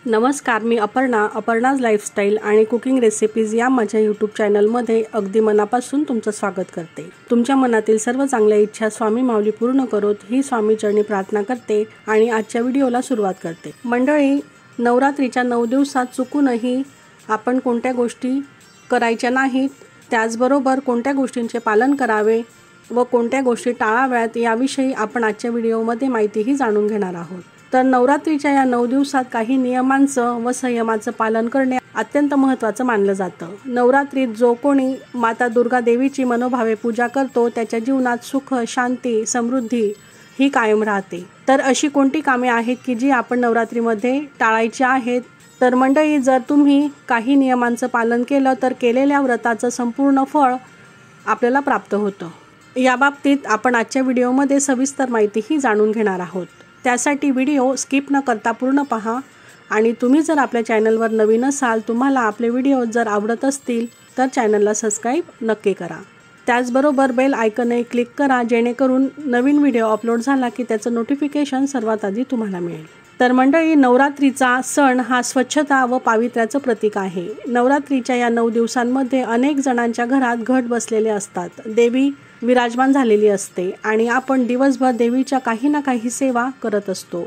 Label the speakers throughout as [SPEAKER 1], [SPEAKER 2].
[SPEAKER 1] नमस्कार, मी अपर्णाज लाईफस्टाईल आणि cooking recipes या माझ्या यूट्यूब चॅनलमध्ये अगदी मनापासून तुमचं स्वागत करते। तुमच्या मनातील सर्व चांगल्या इच्छा स्वामी माऊली पूर्ण करोत ही स्वामीचरणी प्रार्थना करते आणि आजच्या व्हिडिओला सुरुवात करते। मंडळी, नवरात्रीच्या 9 दिवसात चुकूनही आपण कोणत्या गोष्टी करायच्या नाहीत, त्याचबरोबर कोणत्या गोष्टींचे पालन करावे व कोणत्या गोष्टी टाळाव्यात याविषयी आपण आजच्या व्हिडिओमध्ये माहितीही जाणून घेणार आहोत। तर नवरात्रीच्या या 9 दिवसात काही नियमांचं व संयमाचं पालन करणे अत्यंत महत्त्वाचं मानलं जातं। नवरात्रीत जो कोणी माता दुर्गा देवीची मनोभावे पूजा करतो त्याच्या जीवनात सुख, शांती, समृद्धी ही कायम राहते। तर अशी कोणती कामे आहेत की जी आपण नवरात्रीमध्ये टाळायची आहेत? तर मंडळी, जर तुम्ही काही नियमांचं पालन केलं तर केलेल्या व्रताचं संपूर्ण फळ आपल्याला प्राप्त होतं। याबाबतीत आपण आजच्या व्हिडिओमध्ये सविस्तर माहितीही जाणून घेणार आहोत। त्यासाठी व्हिडिओ स्किप न करता पूर्ण पहा आणि तुम्ही जर आपल्या चॅनलवर नवीन असाल, तुम्हाला आपले व्हिडिओ जर आवडत असतील तर चॅनलला सबस्क्राईब नक्की करा। त्याचबरोबर बेल आयकॉनही क्लिक करा जेणेकरून नवीन व्हिडिओ अपलोड झाला की त्याचं नोटिफिकेशन सर्वात आधी तुम्हाला मिळेल। तर मंडळी, नवरात्रीचा सण हा स्वच्छता व पावित्र्याचं प्रतीक आहे। नवरात्रीच्या या 9 दिवसांमध्ये अनेक जणांच्या घरात घट बसलेले असतात, देवी विराजमान झालेली असते आणि आपण दिवसभर देवीच्या काही ना काही सेवा करत असतो।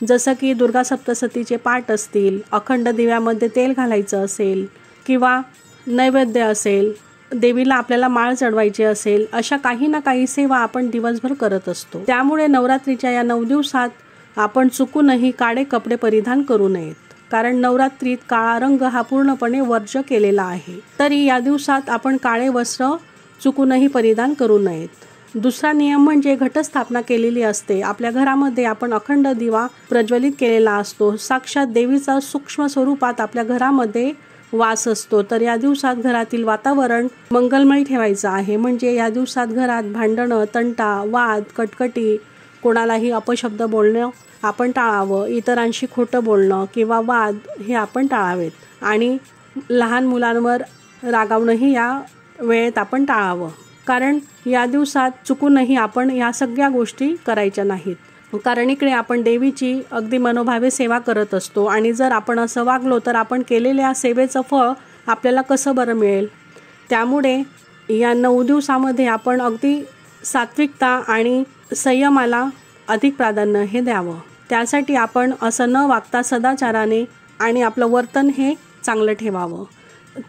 [SPEAKER 1] जसं की दुर्गा सप्तशतीचे पाठ असतील, अखंड दिव्यामध्ये तेल घालायचं असेल किंवा नैवेद्य असेल, देवीला आपल्याला माळ चढवायची असेल, अशा काही ना काही सेवा आपण दिवसभर करत असतो। त्यामुळे नवरात्रीच्या या 9 दिवसात आपण चुकूनही काळे कपडे परिधान करू नयेत, कारण नवरात्रीत काळा रंग हा पूर्णपणे वर्ज केलेला आहे। तरी या दिवसात आपण काळे वस्त्र चुकूनही परिधान करू नयेत। दुसरा नियम म्हणजे घटस्थापना केलेली असते। आपल्या घरामध्ये आपण अखंड दिवा प्रज्वलित केलेला असतो। साक्षात देवीचा सूक्ष्म स्वरूपात आपल्या घरामध्ये वास असतो। तर या दिवसात घरातील वातावरण मंगलमय ठेवायचं आहे। म्हणजे या दिवसात घरात भांडणं, तंटा, वाद, कटकटी, कोणालाही अपशब्द बोलणं आपण टाळावं। इतरांशी खोटं बोलणं किंवा वाद हे आपण टाळावेत आणि लहान मुलांवर रागावणंही या वेळेत आपण टाळावं, कारण या दिवसात चुकूनही आपण या सगळ्या गोष्टी करायच्या नाहीत। कारण इकडे आपण देवीची अगदी मनोभावे सेवा करत असतो आणि जर आपण असं वागलो तर आपण केलेल्या सेवेचं फळ आपल्याला कसं बरं मिळेल? त्यामुळे या 9 दिवसामध्ये आपण अगदी सात्विकता आणि संयमाला अधिक प्राधान्य हे द्यावं। त्यासाठी आपण असं न वागता सदाचाराने आणि आपलं वर्तन हे चांगलं ठेवावं।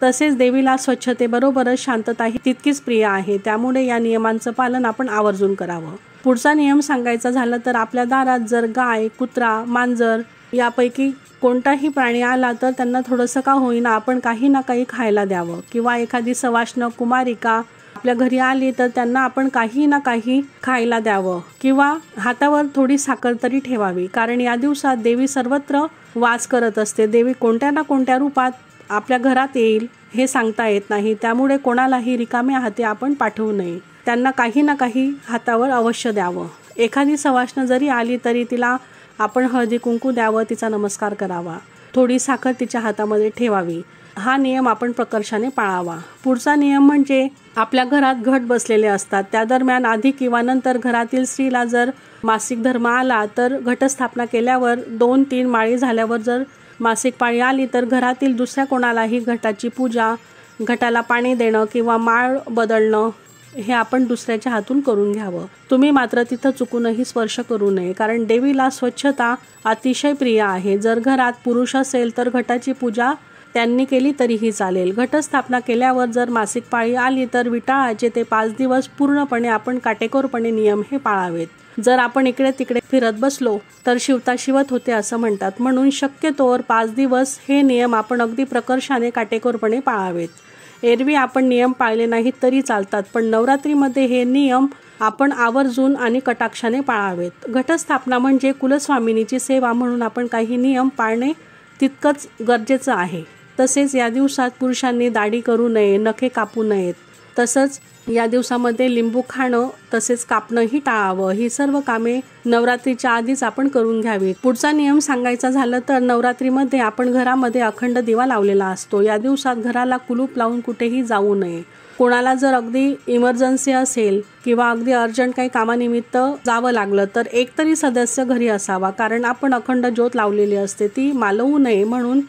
[SPEAKER 1] तसेच देवीला स्वच्छतेबरोबरच शांतता ही तितकीच प्रिय आहे, त्यामुळे या नियमांचं पालन आपण आवर्जून करावं। पुढचा नियम सांगायचा झाला तर आपल्या दारात जर गाय, कुत्रा, मांजर यापैकी कोणताही प्राणी आला तर त्यांना थोडंसं का होईना आपण काही ना काही खायला द्यावं, किंवा एखादी सवाष्ण कुमारिका आपल्या घरी आली तर त्यांना आपण काही ना काही खायला द्यावं किंवा हातावर थोडी साखर तरी ठेवावी, कारण या दिवसात देवी सर्वत्र वास करत असते। देवी कोणत्या ना कोणत्या रूपात आपल्या घरात येईल हे सांगता येत नाही, त्यामुळे कोणालाही रिकाम्या हाती आपण पाठवू नये। त्यांना काही ना काही हातावर अवश्य द्यावं। एखादी सवाष्ण जरी आली तरी तिला आपण हळदी कुंकू द्यावं, तिचा नमस्कार करावा, थोडी साखर तिच्या हातामध्ये ठेवावी। हा नियम आपण प्रकर्षाने पाळावा। पुढचा नियम म्हणजे आपल्या घरात घट बसलेले असतात, त्या दरम्यान आधी किंवा नंतर घरातील स्त्रीला जर मासिक धर्म आला तर घटस्थापना केल्यावर 2-3 माळी झाल्यावर जर मासिक पाळी आली तर घरातील दुसऱ्या कोणालाही घटाची पूजा, घटाला पाणी देणं किंवा माळ बदलणं हे आपण दुसऱ्याच्या हातून करून घ्यावं। तुम्ही मात्र तिथं चुकूनही स्पर्श करू नये, कारण देवीला स्वच्छता अतिशय प्रिय आहे। जर घरात पुरुष असेल तर घटाची पूजा त्यांनी केली तरीही चालेल। घटस्थापना केल्यावर जर मासिक पाळी आली तर विटाळाचे ते 5 दिवस पूर्णपणे आपण काटेकोरपणे नियम हे पाळावेत। जर आपण इकडे तिकडे फिरत बसलो तर शिवता शिवत होते असं म्हणतात, म्हणून शक्यतोवर 5 दिवस हे नियम आपण अगदी प्रकर्षाने काटेकोरपणे पाळावेत। एरवी आपण नियम पाळले नाहीत तरी चालतात, पण नवरात्रीमध्ये हे नियम आपण आवर्जून आणि कटाक्षाने पाळावेत। घटस्थापना म्हणजे कुलस्वामिनीची सेवा, म्हणून आपण काही नियम पाळणे तितकंच गरजेचं आहे। तसेच या दिवसात पुरुषांनी दाढी करू नये, नखे कापू नयेत, तसंच या दिवसामध्ये लिंबू खाणं तसेच कापणंही टाळावं। ही सर्व कामे नवरात्रीच्या आधीच आपण करून घ्यावीत। पुढचा नियम सांगायचा झालं तर नवरात्रीमध्ये आपण घरामध्ये अखंड दिवा लावलेला असतो। या दिवसात घराला कुलूप लावून कुठेही जाऊ नये। कोणाला जर अगदी इमर्जन्सी असेल किंवा अगदी अर्जंट काही कामानिमित्त जावं लागलं तर एकतरी सदस्य घरी असावा, कारण आपण अखंड ज्योत लावलेली असते ती मालवू नये म्हणून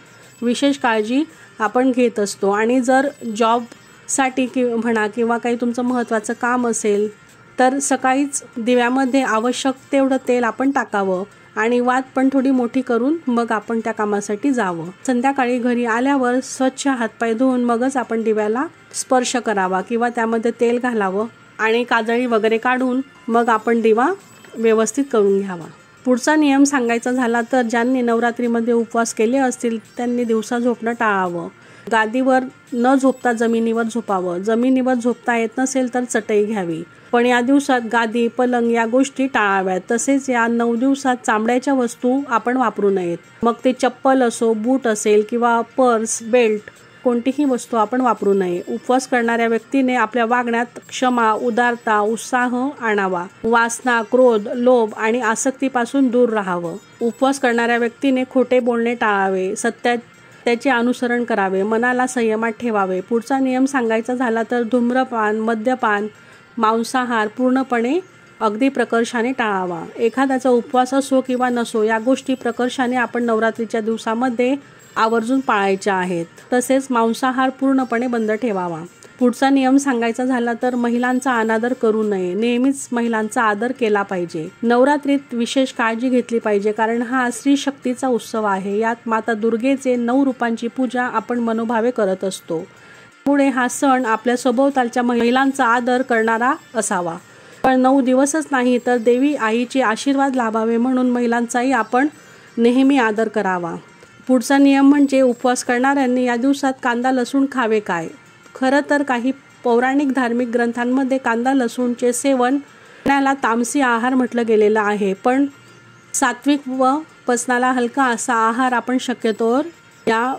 [SPEAKER 1] विशेष काळजी आपण घेत असतो। आणि जर जॉबसाठी म्हणा किंवा काही तुमचं महत्त्वाचं काम असेल तर सकाळीच दिव्यामध्ये आवश्यक तेवढं तेल आपण टाकावं आणि वात पण थोडी मोठी करून मग आपण त्या कामासाठी जावं। संध्याकाळी घरी आल्यावर स्वच्छ हातपाय धुवून मगच आपण दिव्याला स्पर्श करावा किंवा त्यामध्ये तेल घालावं आणि काजळी वगैरे काढून मग आपण दिवा व्यवस्थित करून घ्यावा। पुढचा नियम सांगायचा झाला तर ज्यांनी नवरात्रीमध्ये उपवास केले असतील त्यांनी दिवसा झोपणं टाळावं। गादीवर न झोपता जमिनीवर झोपावं। जमिनीवर झोपता येत नसेल तर चटई घ्यावी, पण या दिवसात गादी पलंग या गोष्टी टाळाव्यात। तसेच या 9 दिवसात चामड्याच्या वस्तू आपण वापरू नयेत, मग ते चप्पल असो, बूट असेल किंवा पर्स, बेल्ट, कोणतीही वस्तू आपण वापरू नये। उपवास करणाऱ्या व्यक्तीने आपल्या वागण्यात क्षमा, उदारता, उत्साह आणावा। वासना, क्रोध, लोभ आणि आसक्तीपासून दूर राहावं। उपवास करणाऱ्या व्यक्तीने खोटे बोलणे टाळावे, त्याचे अनुसरण करावे, मनाला संयमात ठेवावे। पुढचा नियम सांगायचा झाला तर धूम्रपान, मद्यपान, मांसाहार पूर्णपणे अगदी प्रकर्षाने टाळावा। एखाद्याचा उपवास असो किंवा नसो या गोष्टी प्रकर्षाने आपण नवरात्रीच्या दिवसामध्ये आवर्जून पाळायच्या आहेत। तसेच मांसाहार पूर्णपणे बंद ठेवावा। पुढचा नियम सांगायचा झाला तर महिलांचा अनादर करू नये। नेहमीच महिलांचा आदर केला पाहिजे। नवरात्रीत विशेष काळजी घेतली पाहिजे, कारण हा स्त्री शक्तीचा उत्सव आहे। यात माता दुर्गेचे 9 रूपांची पूजा आपण मनोभावे करत असतो। त्यामुळे हा सण आपल्या सभोवतालच्या महिलांचा आदर करणारा असावा। पण 9 दिवसच नाही तर देवी आईचे आशीर्वाद लाभावे म्हणून महिलांचाही आपण नेहमी आदर करावा। पुढचा नियम म्हणजे उपवास करणाऱ्यांनी या दिवसात कांदा लसूण खावे काय? खरं तर काही पौराणिक धार्मिक ग्रंथांमध्ये कांदा लसूणचे सेवन करण्याला तामसी आहार म्हटलं गेलेलं आहे, पण सात्विक व पचनाला हलका असा आहार आपण शक्यतोवर या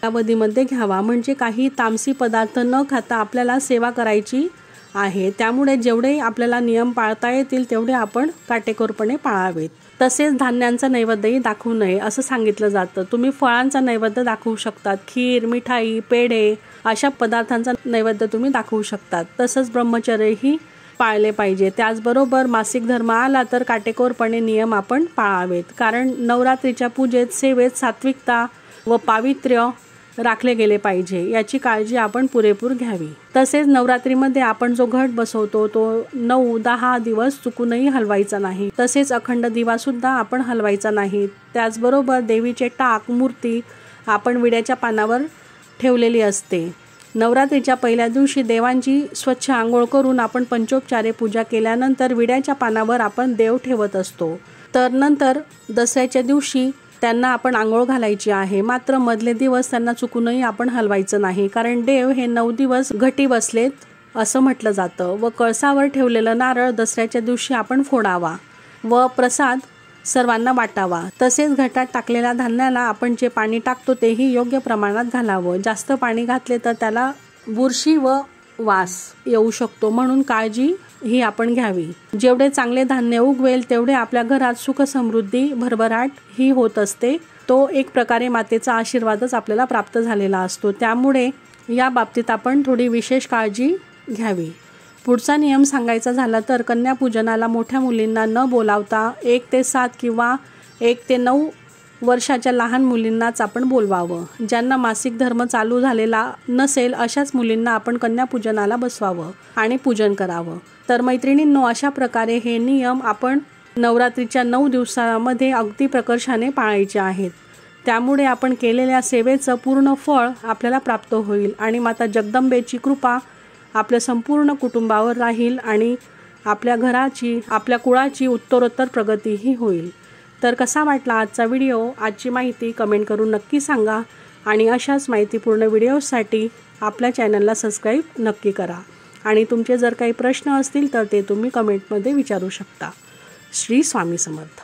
[SPEAKER 1] कालावधीमध्ये घ्यावा। म्हणजे काही तामसी पदार्थ न खाता आपल्याला सेवा करायची आहे। त्यामुळे जेवढे आपल्याला नियम पाळता येतील तेवढे आपण काटेकोरपणे पाळावेत। तसेच धान्यांचा नैवेद्यही दाखवू नये असं सांगितलं जातं। तुम्ही फळांचा नैवेद्य दाखवू शकतात, खीर, मिठाई, पेढे अशा पदार्थांचा नैवेद्य तुम्ही दाखवू शकतात। तसंच ब्रह्मचर्यही पाळले पाहिजे। त्याचबरोबर मासिक धर्म आला तर काटेकोरपणे नियम आपण पाळावेत, कारण नवरात्रीच्या पूजेत सेवेत सात्विकता व पावित्र्य राखले गेले पाहिजे याची काळजी आपण पुरेपूर घ्यावी। तसेच नवरात्रीमध्ये आपण जो घट बसवतो तो 9-10 दिवस चुकूनही हलवायचा नाही। तसेच अखंड दिवा सुद्धा आपण हलवायचा नाही। त्याचबरोबर देवीचे टाक, मूर्ती आपण विड्याच्या पानावर ठेवलेली असते। नवरात्रीच्या पहिल्या दिवशी देवांची स्वच्छ आंघोळ करून आपण पंचोपचारे पूजा केल्यानंतर विड्याच्या पानावर आपण देव ठेवत असतो। तर नंतर दसऱ्याच्या दिवशी त्यांना आपण आंघोळ घालायची आहे। मात्र मधले दिवस त्यांना चुकूनही आपण हलवायचं नाही, कारण देव हे 9 दिवस घटी बसलेत असं म्हटलं जातं। व कळसावर ठेवलेलं नारळ दसऱ्याच्या दिवशी आपण फोडावा व प्रसाद सर्वांना वाटावा। तसेच घटात टाकलेल्या धान्याला आपण जे पाणी टाकतो तेही योग्य प्रमाणात घालावं। जास्त पाणी घातले तर त्याला बुरशी व वास येऊ शकतो, म्हणून काळजी ही आपण घ्यावी। जेवढे चांगले धान्य उगवेल तेवढे आपल्या घरात सुख समृद्धी भरभराट ही होत असते। तो एक प्रकारे मातेचा आशीर्वादच आपल्याला प्राप्त झालेला असतो। त्यामुळे या बाबतीत आपण थोडी विशेष काळजी घ्यावी। पुढचा नियम सांगायचा झाला तर कन्यापूजनाला मोठ्या मुलींना न बोलावता 1 ते 7 किंवा 1 ते 9 वर्षाच्या लहान मुलींनाच आपण बोलवावं। ज्यांना मासिक धर्म चालू झालेला नसेल अशाच मुलींना आपण कन्यापूजनाला बसवावं आणि पूजन करावं। तर मैत्रिणींनो, अशा प्रकारे हे नियम आपण नवरात्रीच्या 9 दिवसामध्ये अगदी प्रकर्षाने पाळायचे आहेत। त्यामुळे आपण केलेल्या सेवेचं पूर्ण फळ आपल्याला प्राप्त होईल आणि माता जगदंबेची कृपा आपल्या संपूर्ण कुटुंबावर राहील आणि आपल्या घराची, आपल्या कुळाची उत्तरोत्तर प्रगतीही होईल। तर कसा वाटला आजचा व्हिडिओ, आजची माहिती कमेंट करून नक्की सांगा आणि अशाच माहितीपूर्ण व्हिडिओसाठी आपल्या चॅनलला सबस्क्राईब नक्की करा आणि तुमचे जर काही प्रश्न असतील तर ते तुम्ही कमेंटमध्ये विचारू शकता। श्री स्वामी समर्थ।